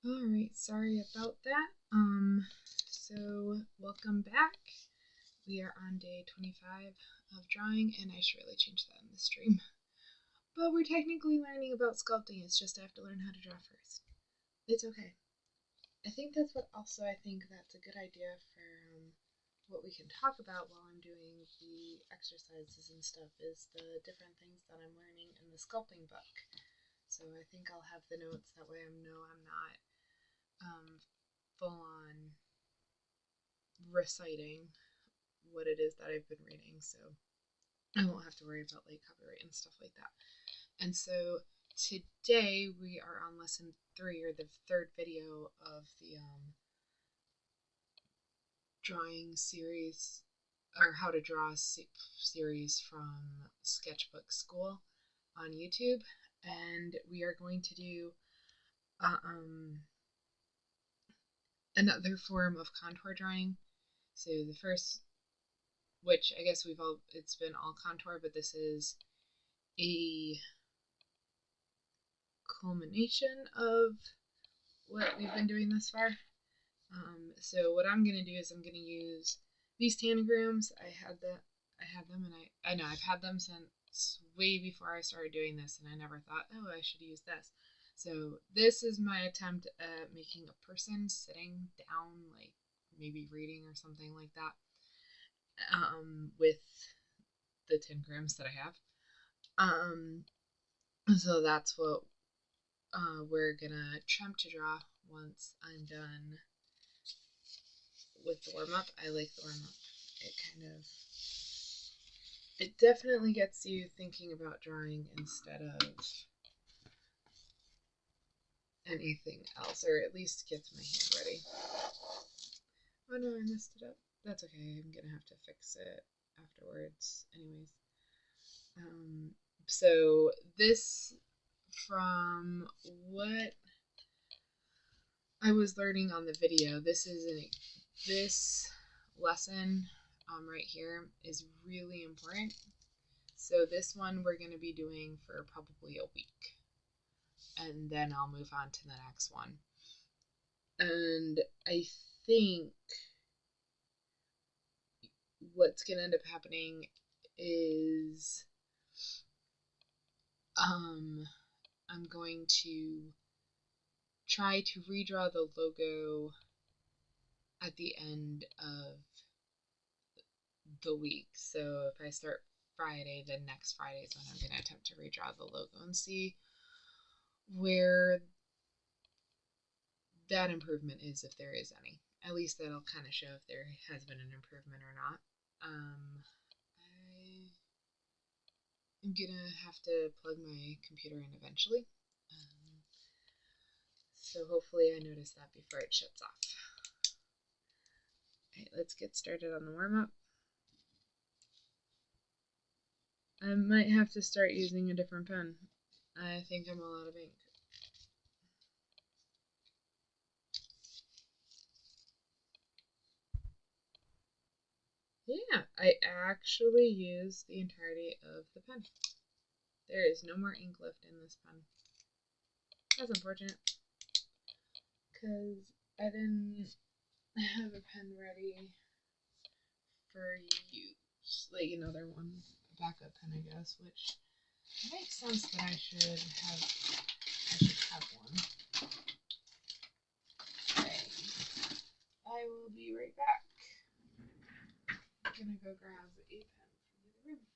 Alright, sorry about that. So welcome back. We are on day 25 of drawing, and I should really change that in the stream. But we're technically learning about sculpting, it's just I have to learn how to draw first. It's okay. I think that's a good idea for what we can talk about while I'm doing the exercises and stuff is the different things that I'm learning in the sculpting book. So I think I'll have the notes that way I know I'm not full on reciting what it is that I've been reading, so I won't have to worry about like copyright and stuff like that. And so today we are on lesson 3, or the third video of the drawing series, or how to draw series from Sketchbook School on YouTube, and we are going to do another form of contour drawing. So the first, which I guess it's been all contour, but this is a culmination of what we've been doing thus far. So what I'm gonna do is I'm gonna use these tanagrams. I had them, and I know I've had them since way before I started doing this, and I never thought, oh, I should use this. So this is my attempt at making a person sitting down, like maybe reading or something like that, with the tanagrams that I have. So that's what we're gonna attempt to draw once I'm done with the warm up. I like the warm up. It definitely gets you thinking about drawing instead of anything else, or at least gets my hand ready. Oh no, I messed it up. That's okay. I'm gonna have to fix it afterwards, anyways. So this, from what I was learning on the video, this lesson right here is really important. So this one we're going to be doing for probably a week, and then I'll move on to the next one. And I think what's going to end up happening is I'm going to try to redraw the logo at the end of the week. So if I start Friday, then next Friday is when I'm going to attempt to redraw the logo and see where that improvement is, if there is any. At least that'll kind of show if there has been an improvement or not. I'm gonna have to plug my computer in eventually. So hopefully I notice that before it shuts off. Alright, let's get started on the warm-up. I might have to start using a different pen. I think I'm all out of ink. Yeah, I actually used the entirety of the pen. There is no more ink left in this pen. That's unfortunate, because I didn't have a pen ready for use. Like another one, a backup pen, I guess, which makes sense that I should have one. Okay. I will be right back. I'm gonna go grab a pen from the other room.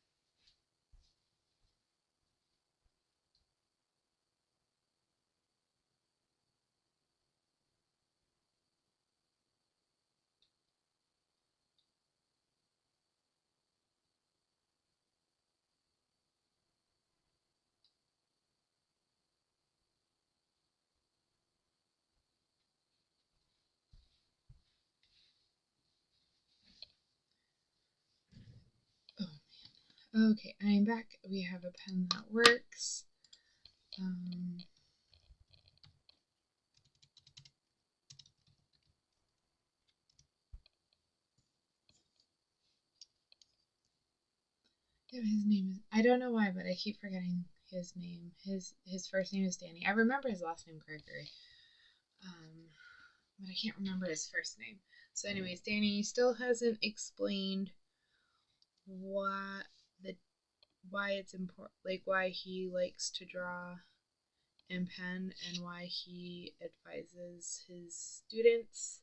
Oh, okay, I'm back. We have a pen that works. Yeah, his name is, I don't know why, but I keep forgetting his name. His first name is Danny. I remember his last name, Gregory. But I can't remember his first name. So, anyways, Danny still hasn't explained what the why it's important, like why he likes to draw in pen and why he advises his students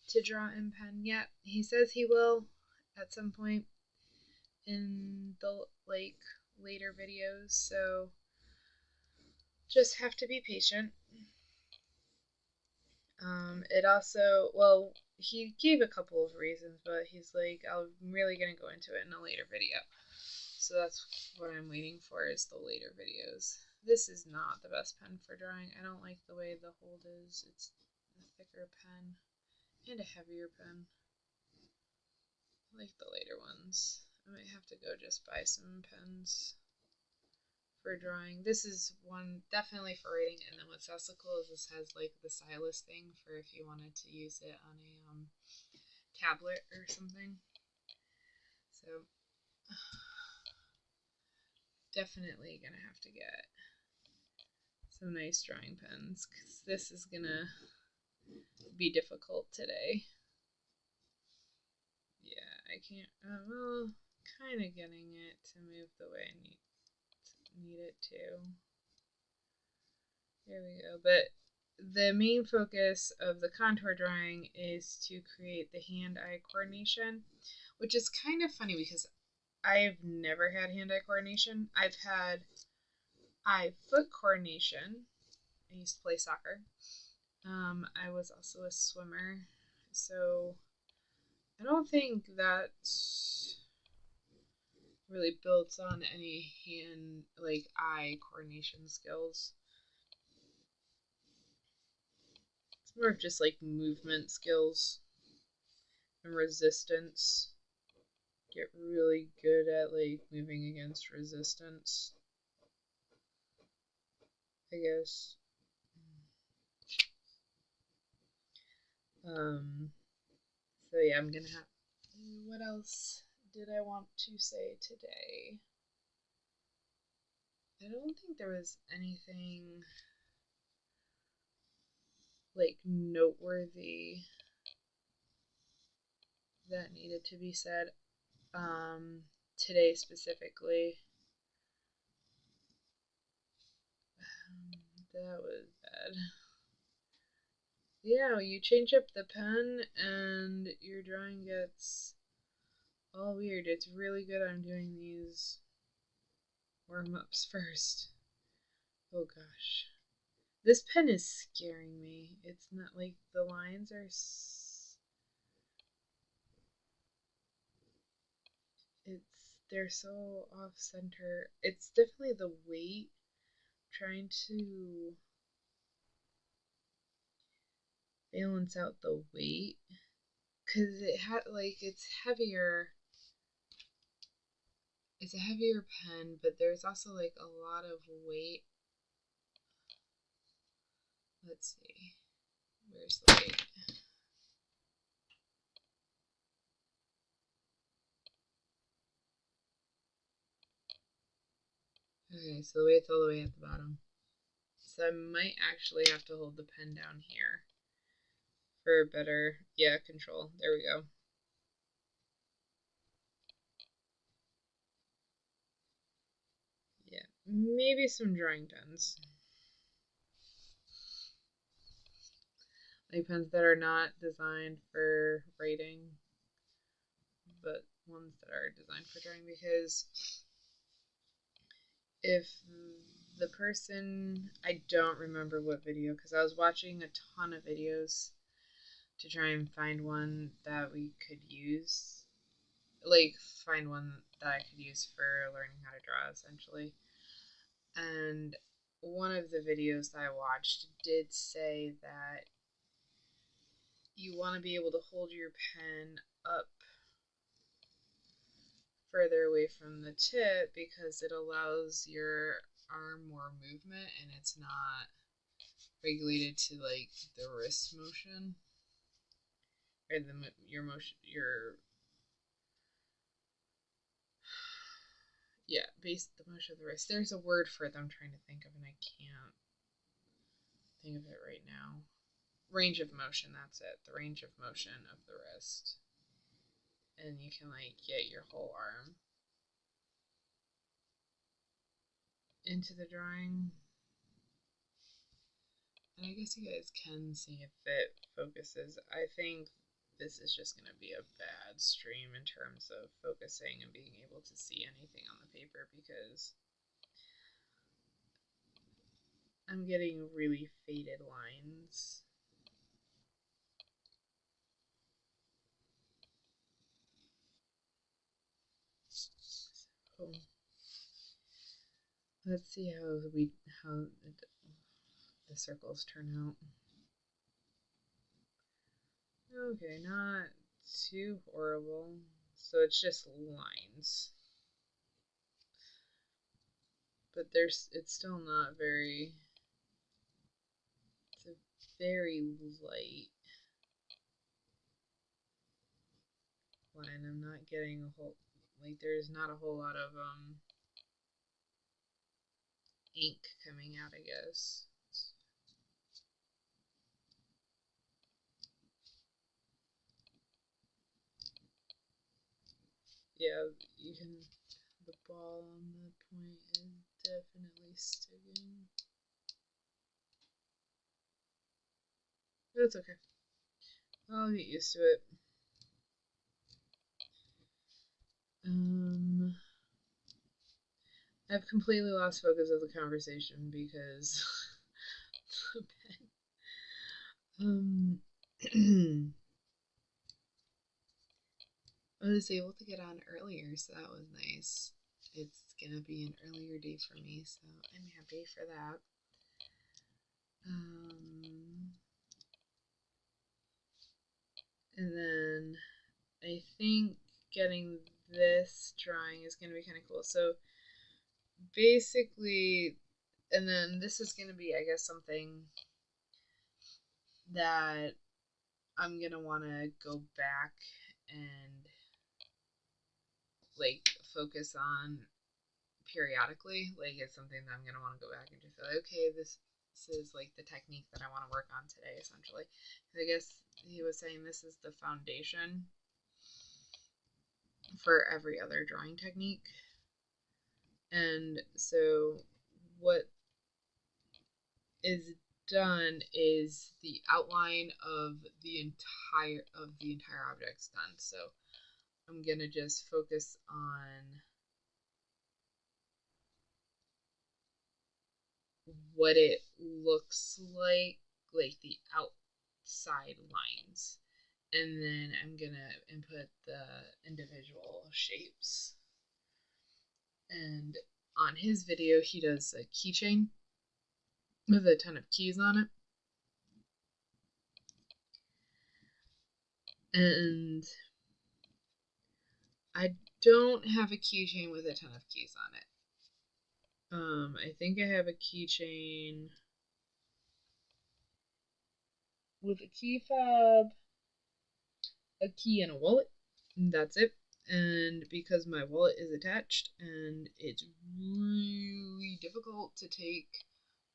to draw in pen yet. He says he will at some point in the later videos, so just have to be patient. It also, well, he gave a couple of reasons, but he's like, I'm really gonna go into it in a later video. So that's what I'm waiting for, is the later videos. This is not the best pen for drawing. I don't like the way the hold is. It's a thicker pen and a heavier pen. I like the later ones. I might have to go just buy some pens for drawing. This is one definitely for writing, and then what's also cool is this has like the stylus thing for if you wanted to use it on a tablet or something. So definitely gonna have to get some nice drawing pens because this is gonna be difficult today. Yeah, I can't. Well, kind of getting it to move the way I need it to. There we go. But the main focus of the contour drawing is to create the hand-eye coordination, which is kind of funny because I've never had hand-eye coordination. I've had eye-foot coordination. I used to play soccer. I was also a swimmer, so I don't think that really builds on any hand, like eye coordination skills. It's more of just like movement skills and resistance. Get really good at like moving against resistance, I guess. So yeah, I'm gonna have. What else did I want to say today? I don't think there was anything like noteworthy that needed to be said today specifically. That was bad. Yeah, you change up the pen and your drawing gets all weird. It's really good I'm doing these warm-ups first. Oh gosh. This pen is scaring me. It's not like the lines are they're so off center. It's definitely the weight, trying to balance out the weight because it had like it's a heavier pen, but there's also like a lot of weight. Let's see, where's the weight? Okay, so the weight's all the way at the bottom. So I might actually have to hold the pen down here for better, control. There we go. Yeah, maybe some drawing pens. Like pens that are not designed for writing, but ones that are designed for drawing, because if the person, I don't remember what video, because I was watching a ton of videos to try and find one that we could use, like find one that I could use for learning how to draw essentially. And one of the videos that I watched did say that you want to be able to hold your pen up further away from the tip because it allows your arm more movement and it's not regulated to like the wrist motion or the your motion based the motion of the wrist. There's a word for it that I'm trying to think of and I can't. think of it right now. Range of motion, that's it. The range of motion of the wrist. And you can like get your whole arm into the drawing. And I guess you guys can see if it focuses. I think this is just going to be a bad stream in terms of focusing and being able to see anything on the paper because I'm getting really faded lines. So let's see how the circles turn out. Okay, not too horrible. So it's just lines. But it's still not very, it's a very light line. I'm not getting a whole, like there's not a whole lot of ink coming out, I guess. Yeah, you can, the ball on the point is definitely sticking. That's okay. I'll get used to it. I've completely lost focus of the conversation because I was able to get on earlier, so that was nice. It's gonna be an earlier day for me, so I'm happy for that. And then I think getting this drawing is gonna be kind of cool. So basically, and then this is gonna be, I guess, something that I'm gonna want to go back and like focus on periodically. Like it's something that I'm gonna want to go back and just say, okay, this is like the technique that I want to work on today, essentially. I guess he was saying this is the foundation for every other drawing technique. And so what is done is the outline of the entire object's done. So I'm gonna just focus on what it looks like the outside lines. And then I'm gonna input the individual shapes. And on his video, he does a keychain with a ton of keys on it. And I don't have a keychain with a ton of keys on it. I think I have a keychain with a key fob, a key, and a wallet. And that's it. And because my wallet is attached and it's really difficult to take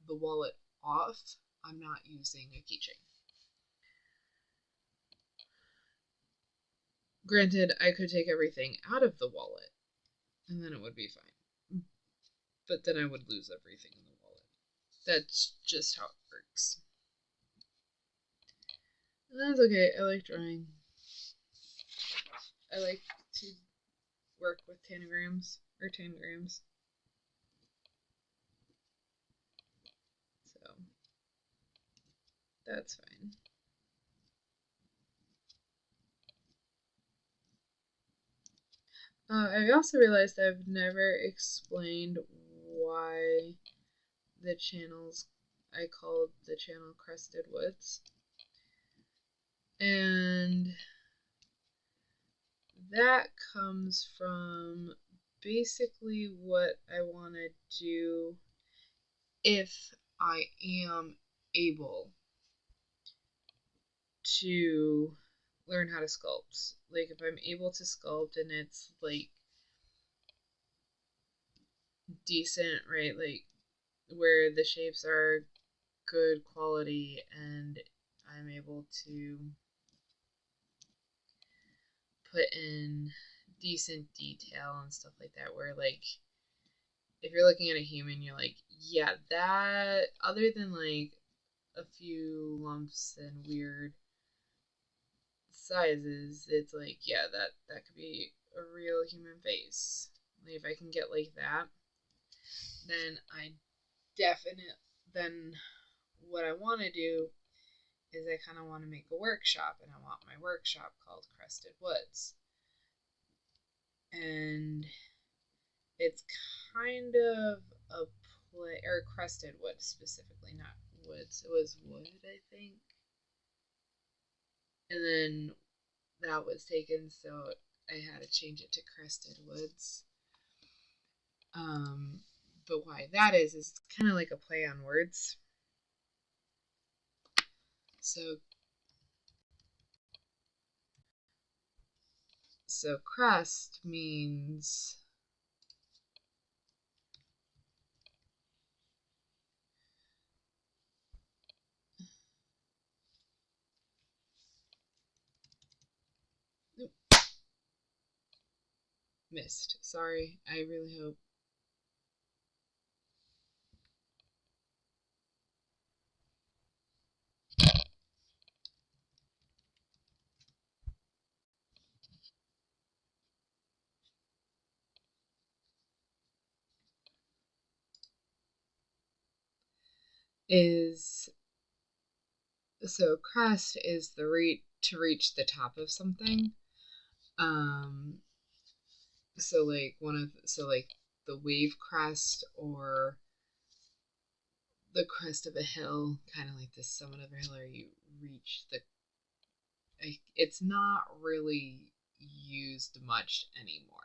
the wallet off, I'm not using a keychain. Granted, I could take everything out of the wallet and then it would be fine. But then I would lose everything in the wallet. That's just how it works. And that's okay. I like drawing. I like to work with tanagrams or tangrams. So that's fine. I also realized I've never explained why the channels, I called the channel Crested Woods. And that comes from basically what I want to do if I am able to learn how to sculpt. Like if I'm able to sculpt and it's like decent, right? Like where the shapes are good quality, and I'm able to put in decent detail and stuff like that, where like if you're looking at a human, you're like, yeah, that, other than like a few lumps and weird sizes, it's like, yeah, that could be a real human face. Like, if I can get like that, then then what I want to do is I kind of want to make a workshop, and I want my workshop called Crested Woods. And it's kind of a play, or Crested Wood specifically, not woods. It was wood, I think. And then that was taken, so I had to change it to Crested Woods. But why that is it's kind of like a play on words. So crest means missed. Sorry, I really hope. Is so crest is to reach the top of something. So like the wave crest, or the crest of a hill, kind of like the summit of a hill, or you reach the. It's not really used much anymore.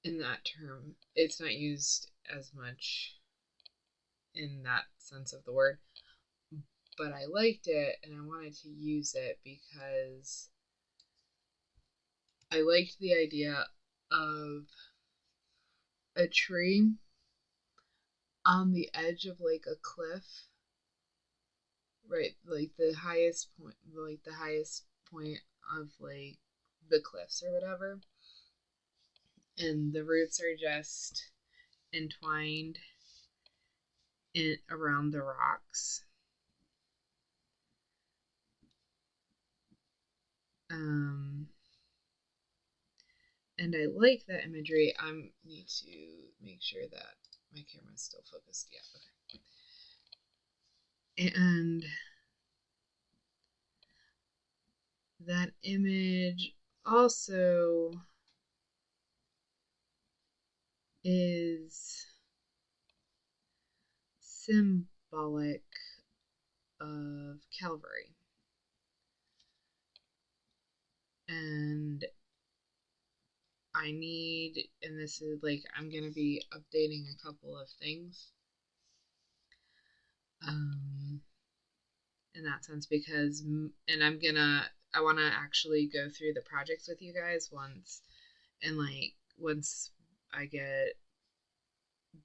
In that term, it's not used as much in that sense of the word, but I liked it and I wanted to use it because I liked the idea of a tree on the edge of like a cliff, right? Like the highest point of like the cliffs or whatever. And the roots are just entwined around the rocks. And I like that imagery. I need to make sure that my camera is still focused. Yeah, okay. And that image also is symbolic of Calvary. And and this is like, I'm going to be updating a couple of things in that sense, because, and I want to actually go through the projects with you guys once I get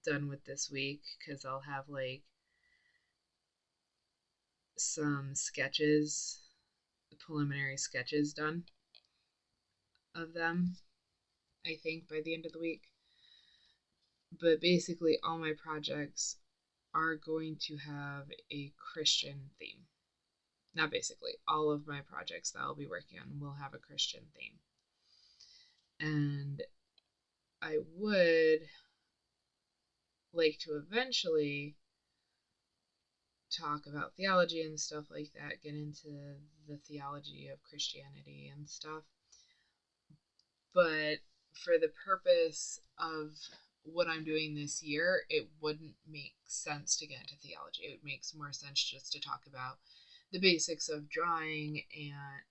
done with this week, because I'll have like some sketches, preliminary sketches done of them, I think, by the end of the week. But basically, all my projects are going to have a Christian theme. Not basically, all of my projects that I'll be working on will have a Christian theme. And I would like to eventually talk about theology and stuff like that, get into the theology of Christianity and stuff. But for the purpose of what I'm doing this year, it wouldn't make sense to get into theology. It makes more sense just to talk about the basics of drawing and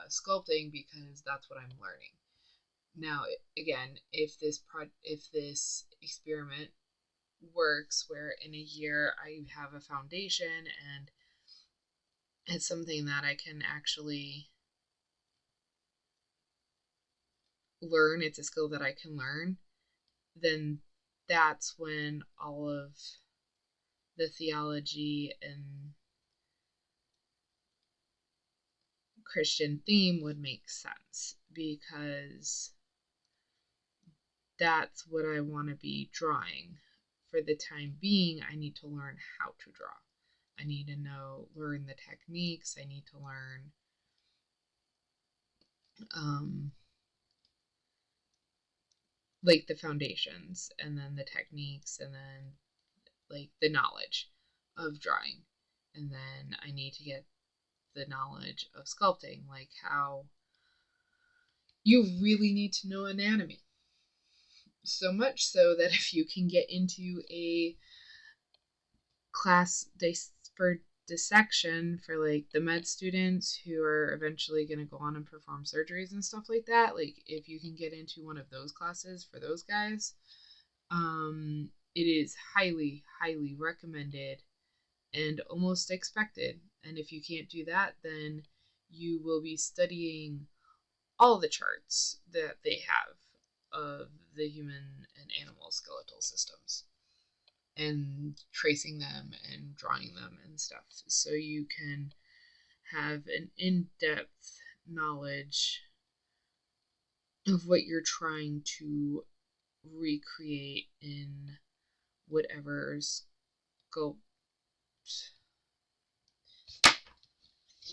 sculpting, because that's what I'm learning. Now, again, if this experiment works, where in a year I have a foundation and it's something that I can actually learn, it's a skill that I can learn, then that's when all of the theology and Christian theme would make sense, because that's what I want to be drawing. For the time being, I need to learn how to draw. I need to learn the techniques. I need to learn like the foundations, and then the techniques, and then like the knowledge of drawing. And then I need to get the knowledge of sculpting, like how you really need to know anatomy. So much so that if you can get into a class for dissection for like the med students who are eventually going to go on and perform surgeries and stuff like that, like if you can get into one of those classes for those guys, it is highly, highly recommended and almost expected. And if you can't do that, then you will be studying all the charts that they have of the human and animal skeletal systems, and tracing them and drawing them and stuff, so you can have an in-depth knowledge of what you're trying to recreate in whatever sculpt.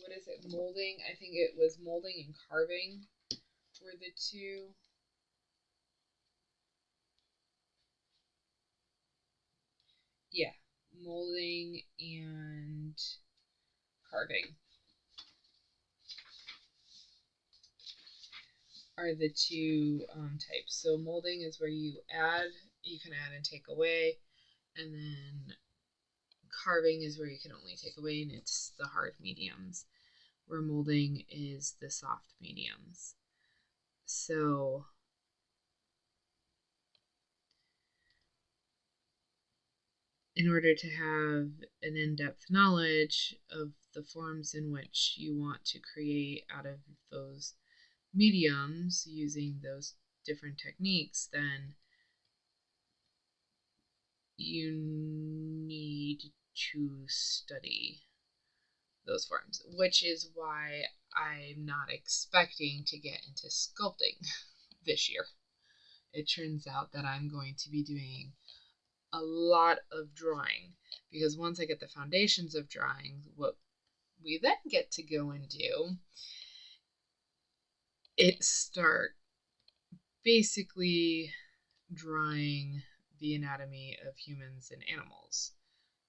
What is it? Molding? I think it was molding and carving were the two. Yeah, molding and carving are the two types. So molding is where you can add and take away, and then carving is where you can only take away, and it's the hard mediums, where molding is the soft mediums. So in order to have an in-depth knowledge of the forms in which you want to create out of those mediums using those different techniques, then you need to study those forms, which is why I'm not expecting to get into sculpting this year. It turns out that I'm going to be doing a lot of drawing, because once I get the foundations of drawing, what we then get to go and do is start basically drawing the anatomy of humans and animals.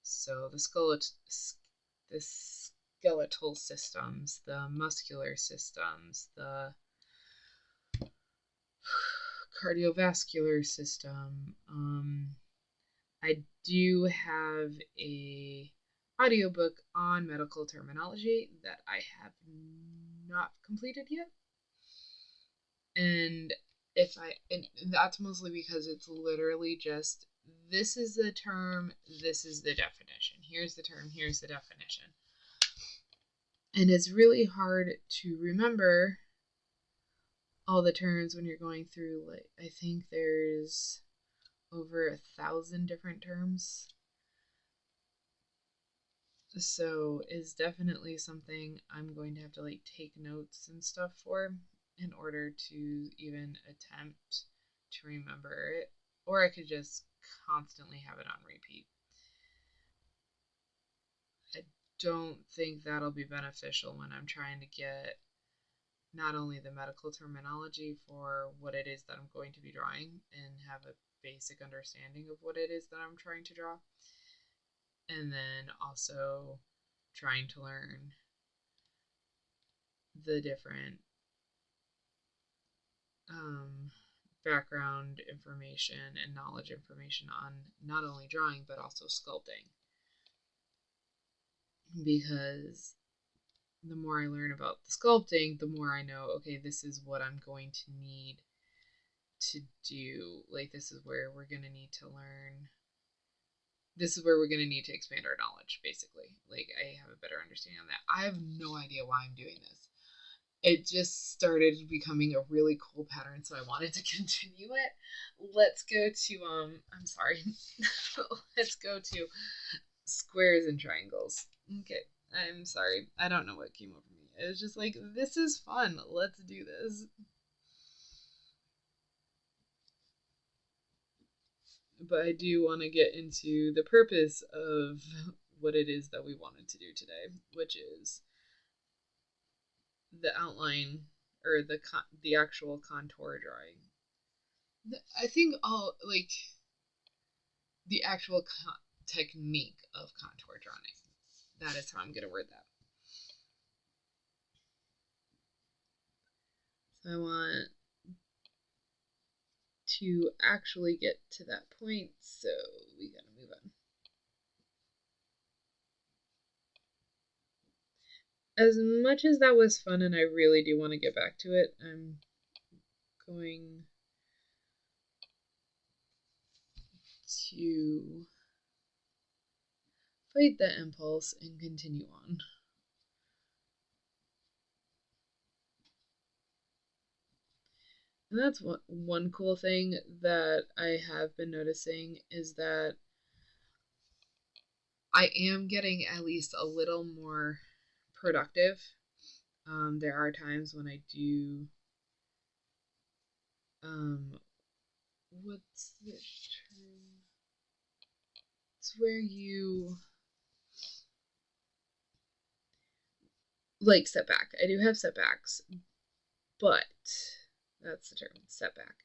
So the skeletal systems, the muscular systems, the cardiovascular system. I do have a audiobook on medical terminology that I have not completed yet. And that's mostly because it's literally just, this is the term, this is the definition. Here's the term, here's the definition. And it's really hard to remember all the terms when you're going through, like, I think there's over 1,000 different terms. So it's definitely something I'm going to have to like take notes and stuff for, in order to even attempt to remember it. Or I could just constantly have it on repeat. I don't think that'll be beneficial when I'm trying to get not only the medical terminology for what it is that I'm going to be drawing and have a basic understanding of what it is that I'm trying to draw, and then also trying to learn the different background information and knowledge information on not only drawing but also sculpting. Because the more I learn about the sculpting, the more I know, okay, this is what I'm going to need to do. Like, this is where we're going to need to learn. This is where we're going to need to expand our knowledge, basically. Like, I have a better understanding of that. I have no idea why I'm doing this. it just started becoming a really cool pattern, so I wanted to continue it. Let's go to I'm sorry. Let's go to squares and triangles. Okay. I'm sorry. I don't know what came over me. It was just like, this is fun. Let's do this. But I do want to get into the purpose of what it is that we wanted to do today, which is the outline or the actual contour drawing. I think all like the actual technique of contour drawing. That is how I'm gonna word that. So I want to actually get to that point, so we gotta move on. As much as that was fun and I really do want to get back to it, I'm going to fight that impulse and continue on. And that's one cool thing that I have been noticing is that I am getting at least a little more productive. There are times when I do. What's the term? It's where you like setback. I do have setbacks, but that's the term, setback.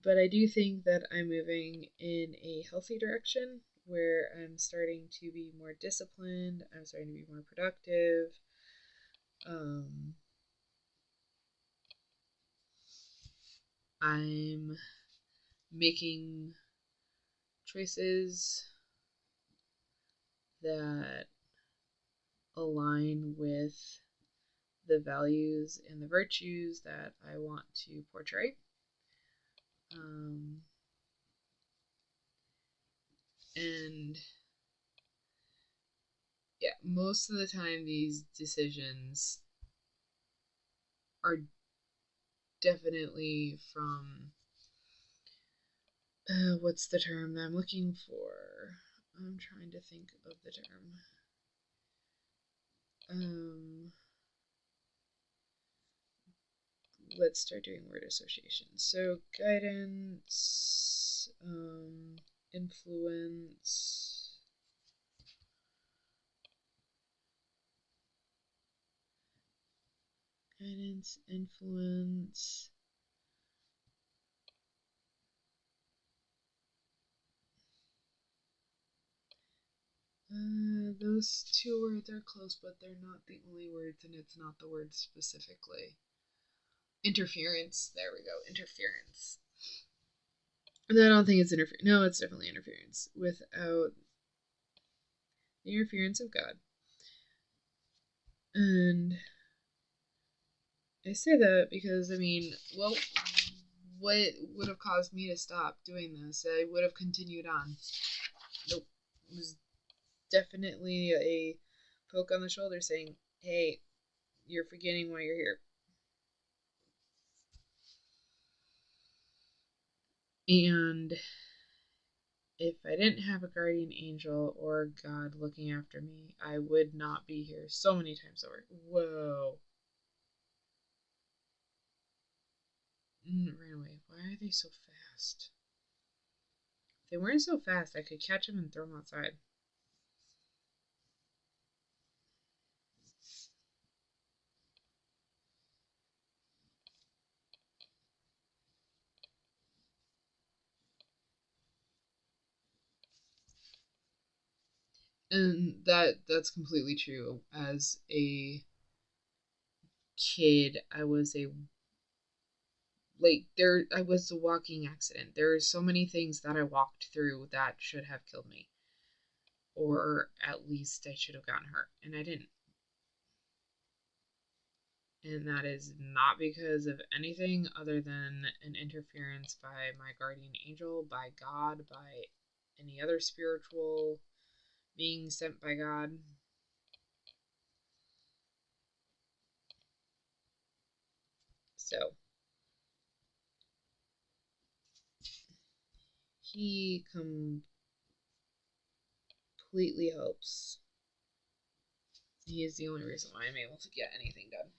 But I do think that I'm moving in a healthy direction where I'm starting to be more disciplined. I'm starting to be more productive. I'm making choices that align with the values and the virtues that I want to portray. And yeah, most of the time these decisions are definitely from what's the term that I'm looking for? I'm trying to think of the term. Let's start doing word association. So guidance, influence, influence. Those two words are close, but they're not the only words, and it's not the word specifically. Interference. There we go. Interference. And I don't think it's interference. No, it's definitely interference. Without the interference of God. And I say that because, I mean, well, what would have caused me to stop doing this? I would have continued on. Nope. It was definitely a poke on the shoulder saying, hey, you're forgetting why you're here. And if I didn't have a guardian angel or God looking after me, I would not be here so many times over. Whoa. Ran away. Why are they so fast? If they weren't so fast, I could catch them and throw them outside. And that's completely true. As a kid, I was a walking accident. There are so many things that I walked through that should have killed me. Or at least I should have gotten hurt, and I didn't. And that is not because of anything other than an interference by my guardian angel, by God, by any other spiritual being sent by God. So he completely helps. He is the only reason why I'm able to get anything done.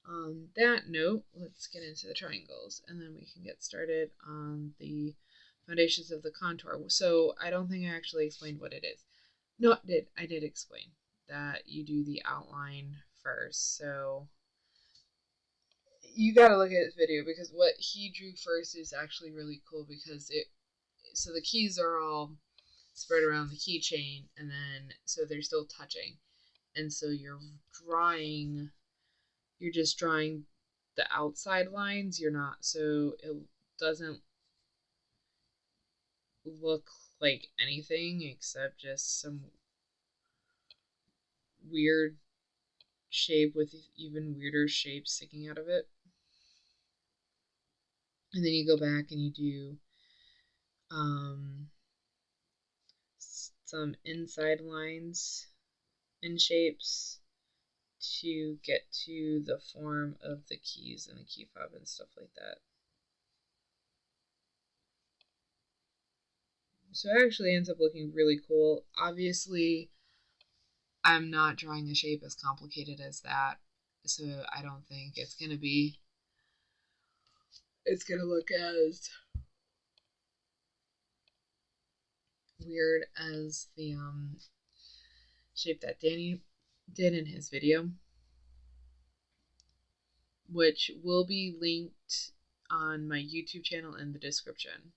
On that note, let's get into the triangles, and then we can get started on the foundations of the contour. So I don't think I actually explained what it is. No, I did explain that you do the outline first. So you got to look at his video, because what he drew first is actually really cool, because so the keys are all spread around the keychain, and then so they're still touching, and so you're just drawing the outside lines. You're not, so it doesn't look like anything except just some weird shape with even weirder shapes sticking out of it. And then you go back and you do some inside lines and shapes to get to the form of the keys and the key fob and stuff like that. So it actually ends up looking really cool. Obviously, I'm not drawing a shape as complicated as that, so I don't think it's going to look as weird as the shape that Danny did in his video, which will be linked on my YouTube channel in the description.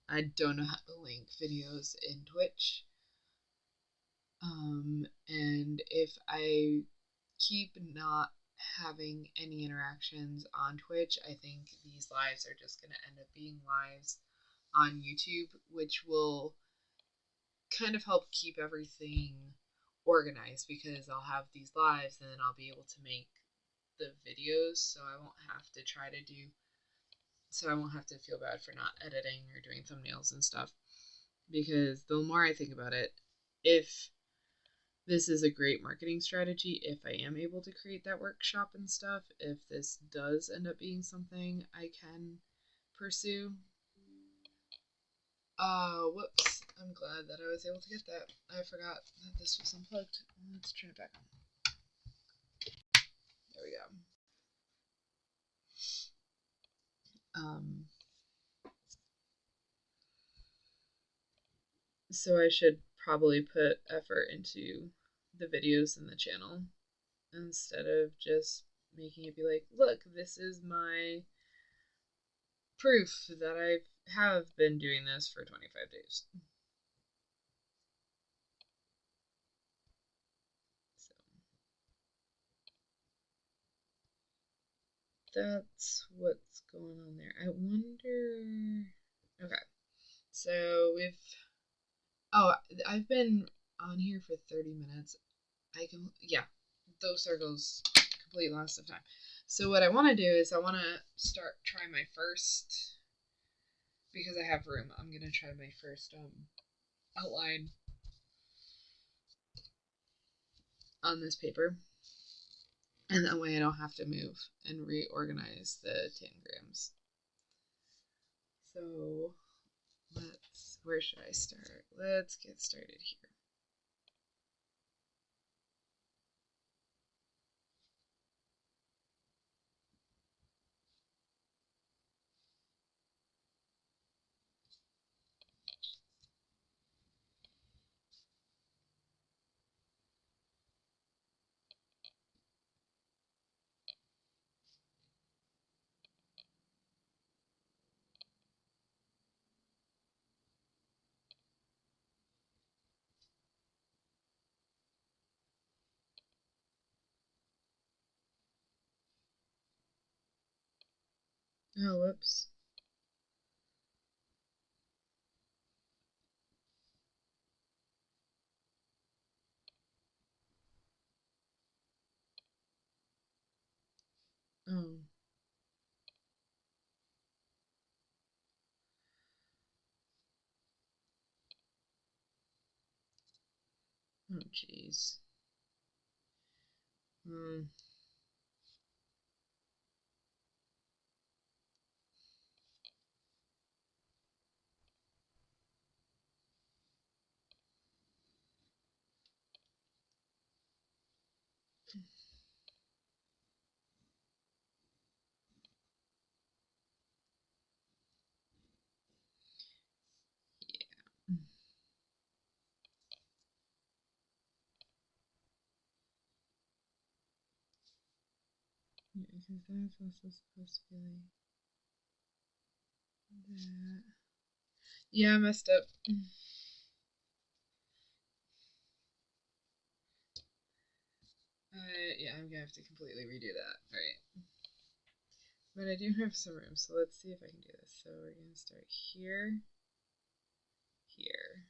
I don't know how to link videos in Twitch. And if I keep not having any interactions on Twitch, I think these lives are just going to end up being lives on YouTube, which will kind of help keep everything organized, because I'll have these lives and then I'll be able to make the videos, so I won't have to feel bad for not editing or doing thumbnails and stuff. Because the more I think about it, if this is a great marketing strategy, if I am able to create that workshop and stuff, if this does end up being something I can pursue. Whoops. I'm glad that I was able to get that. I forgot that this was unplugged. Let's turn it back on. There we go. So I should probably put effort into the videos in the channel instead of just making it be like, look, this is my proof that I have been doing this for 25 days. So that's what's going on there. I wonder. Okay, so I've been on here for 30 minutes. Those circles complete loss of time. So what I want to do is I want to try my first, because I have room, I'm going to try my first outline on this paper. And that way I don't have to move and reorganize the tangrams. So where should I start? Let's get started here. Oh, whoops. Oh. Oh, jeez. Yeah, because that's also supposed to be like that. Yeah, I messed up. Yeah, I'm gonna have to completely redo that. Alright. But I do have some room, so let's see if I can do this. So we're gonna start here, here.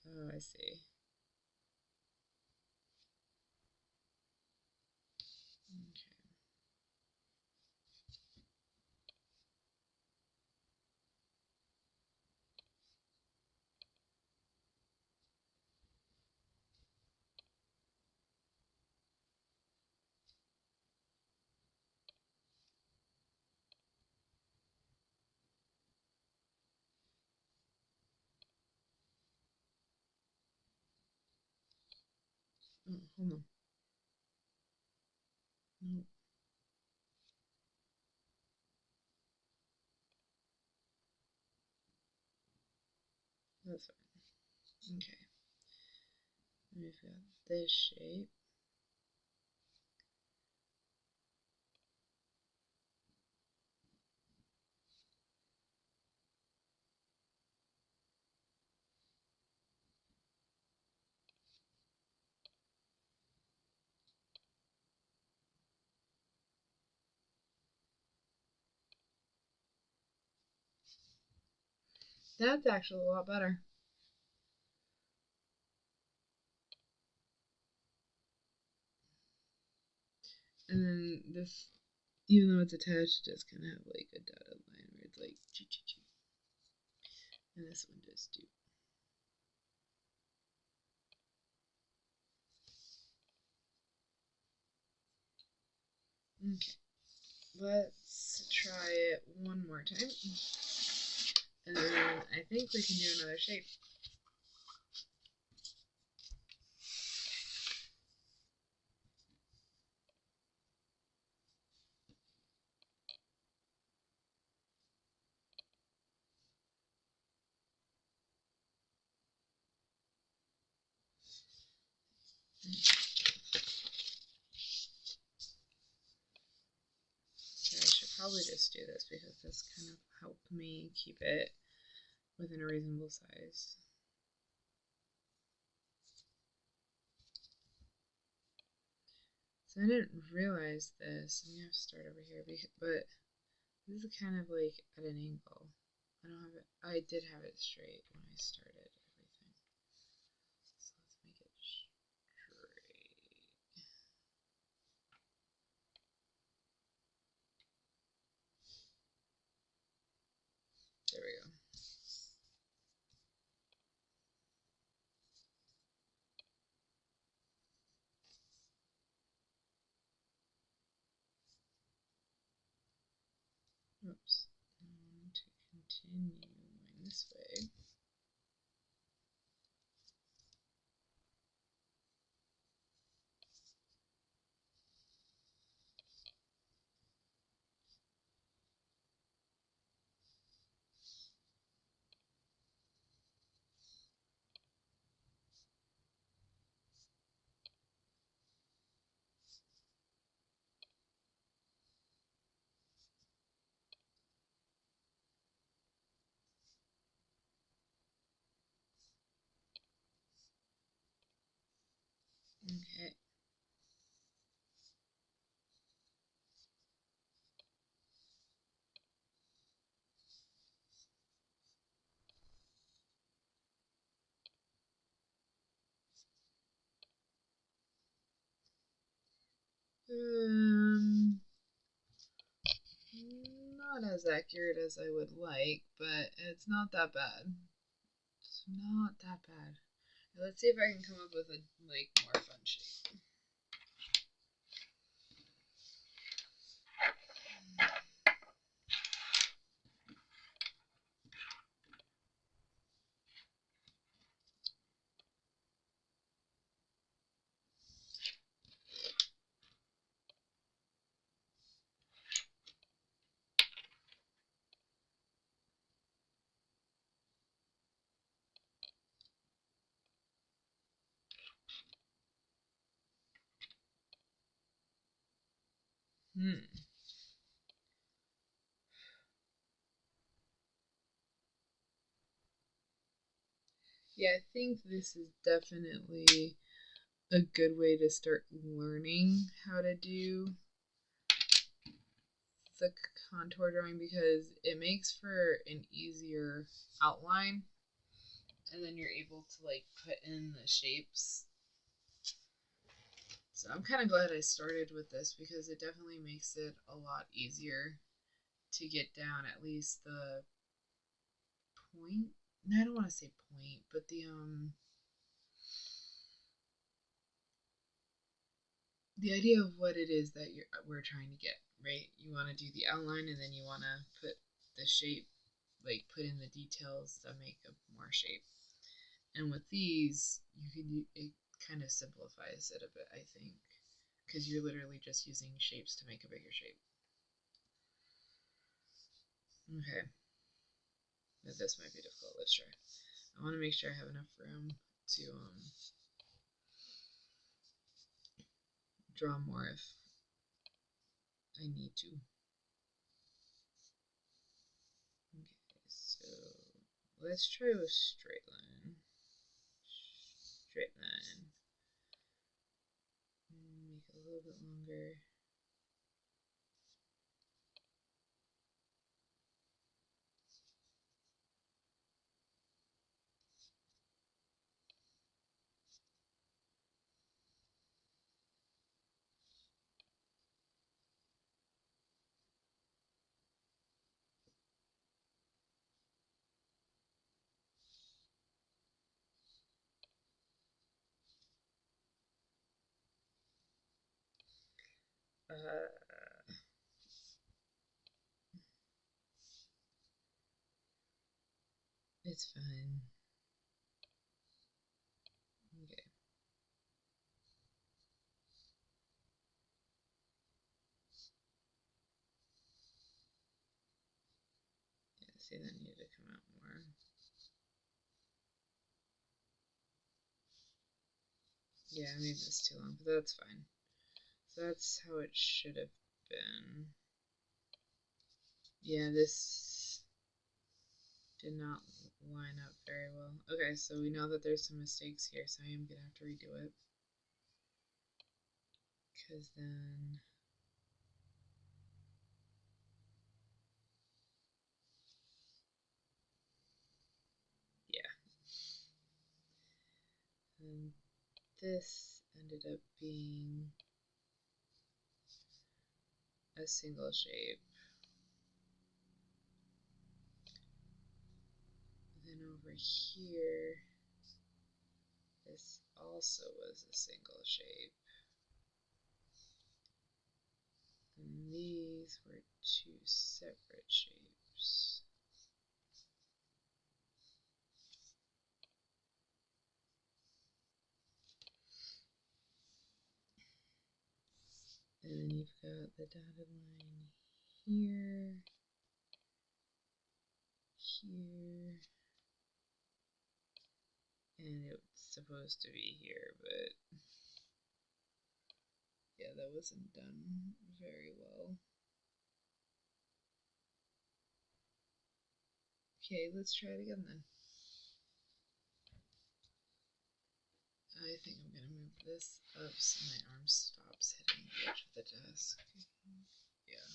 Oh, I see. Okay. Oh, hold on. Nope. That's fine. Okay. We've got this shape. That's actually a lot better. And then this, even though it's attached, it does kind of have like a dotted line where it's like choo choo choo. And this one does too. Okay. Let's try it one more time. And then I think we can do another shape. So I should probably just do this because this kind of helped me keep it within a reasonable size. So I didn't realize this. I'm gonna have to start over here, but this is kind of like at an angle. I don't have it. I did have it straight when I started everything. So let's make it straight. There we go. Oops. I want to continue going this way. Okay. Not as accurate as I would like, but it's not that bad. It's not that bad. Now let's see if I can come up with a more fun shape. Yeah, I think this is definitely a good way to start learning how to do the contour drawing because it makes for an easier outline, and then you're able to put in the shapes. So I'm kind of glad I started with this because it definitely makes it a lot easier to get down at least the point. No, I don't want to say point, but the idea of what it is that we're trying to get, right? You want to do the outline and then you want to put the shape, put in the details that make a more shape. And with these, it kind of simplifies it a bit, I think, because you're literally just using shapes to make a bigger shape. Okay. But this might be difficult. Let's try. I want to make sure I have enough room to draw more if I need to. Okay, so let's try with straight line. Straight line. Make it a little bit longer. It's fine. Okay. Yeah, see, that needed to come out more. Yeah, I made this too long, but that's fine. So that's how it should have been. Yeah, this did not line up very well. Okay, so we know that there's some mistakes here, so I am going to have to redo it. Because then... yeah. And this ended up being a single shape. Then over here, this also was a single shape. And these were two separate shapes. And then you've got the dotted line here, here, and it's supposed to be here, but yeah, that wasn't done very well. Okay, let's try it again then. I think I'm gonna move this up so my arm stops hitting the edge of the desk. Yeah.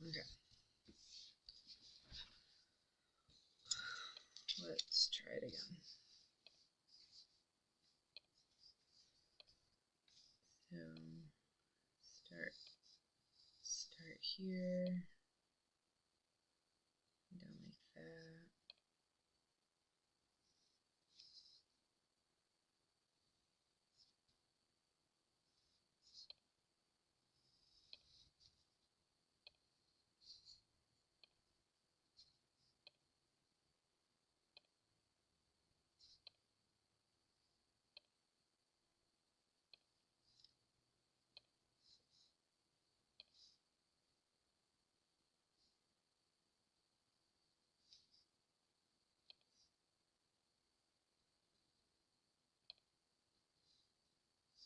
Okay. Let's try it again. So start here, down like that.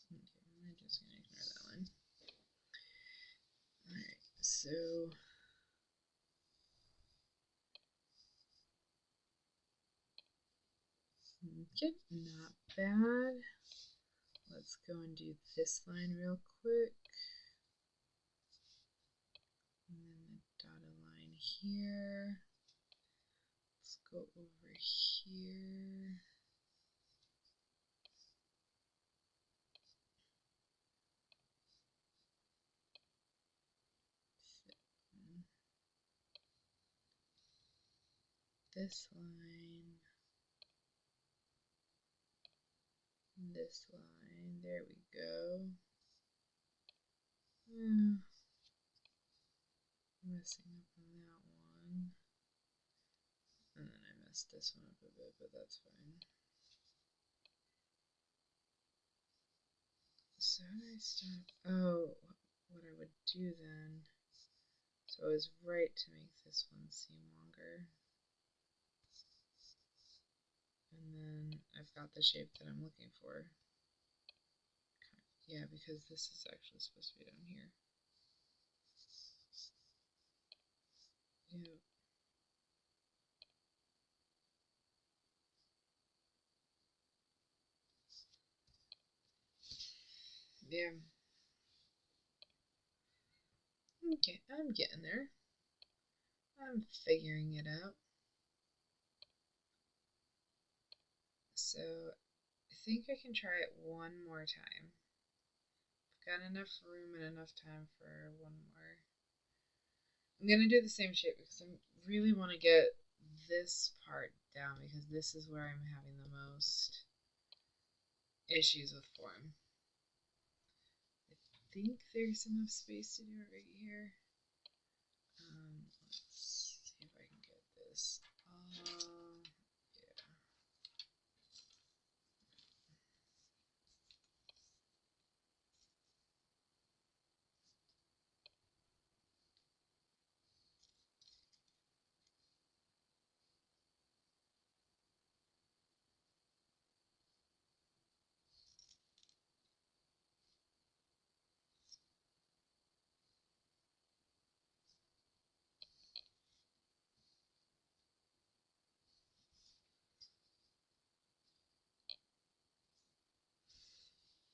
Okay, I'm just gonna ignore that one. Alright, so okay, not bad. Let's go and do this line real quick. And then the dotted line here. Let's go over here. This line. This line. There we go. Messing up on that one. And then I messed this one up a bit, but that's fine. So how do I stop? Oh, what I would do then. So I was right to make this one seem longer. And then I've got the shape that I'm looking for. Yeah, because this is actually supposed to be down here. Yep. Yeah. Okay, I'm getting there. I'm figuring it out. So I think I can try it one more time. I've got enough room and enough time for one more. I'm gonna do the same shape because I really want to get this part down because this is where I'm having the most issues with form. I think there's enough space to do it right here. Let's see if I can get this. Yeah.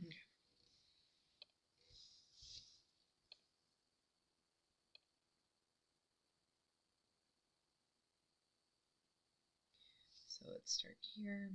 Okay. So let's start here.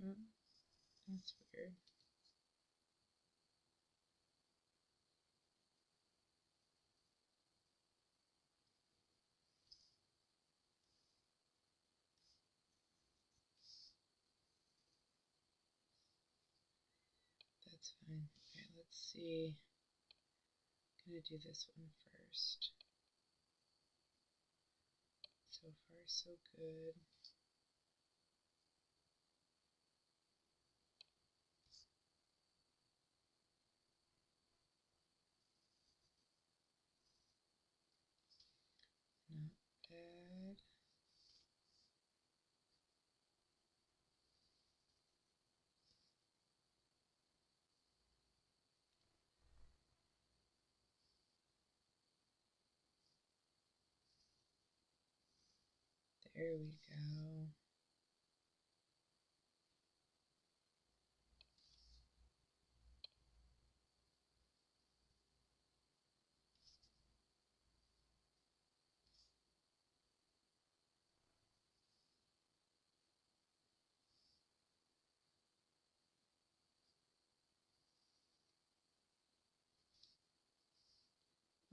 Oh, that's weird. That's fine. Okay, let's see. I'm gonna do this one first. So far, so good. Not bad. There we go.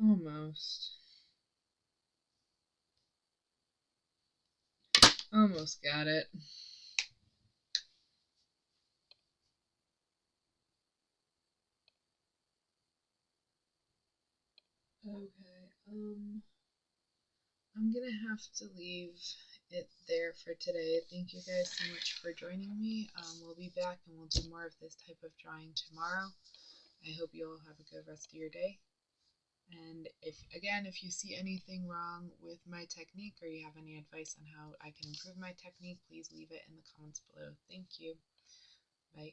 Almost. Almost got it. Okay, I'm gonna have to leave it there for today. Thank you guys so much for joining me. We'll be back and we'll do more of this type of drawing tomorrow. I hope you all have a good rest of your day. And if you see anything wrong with my technique or you have any advice on how I can improve my technique, please leave it in the comments below. Thank you. Bye.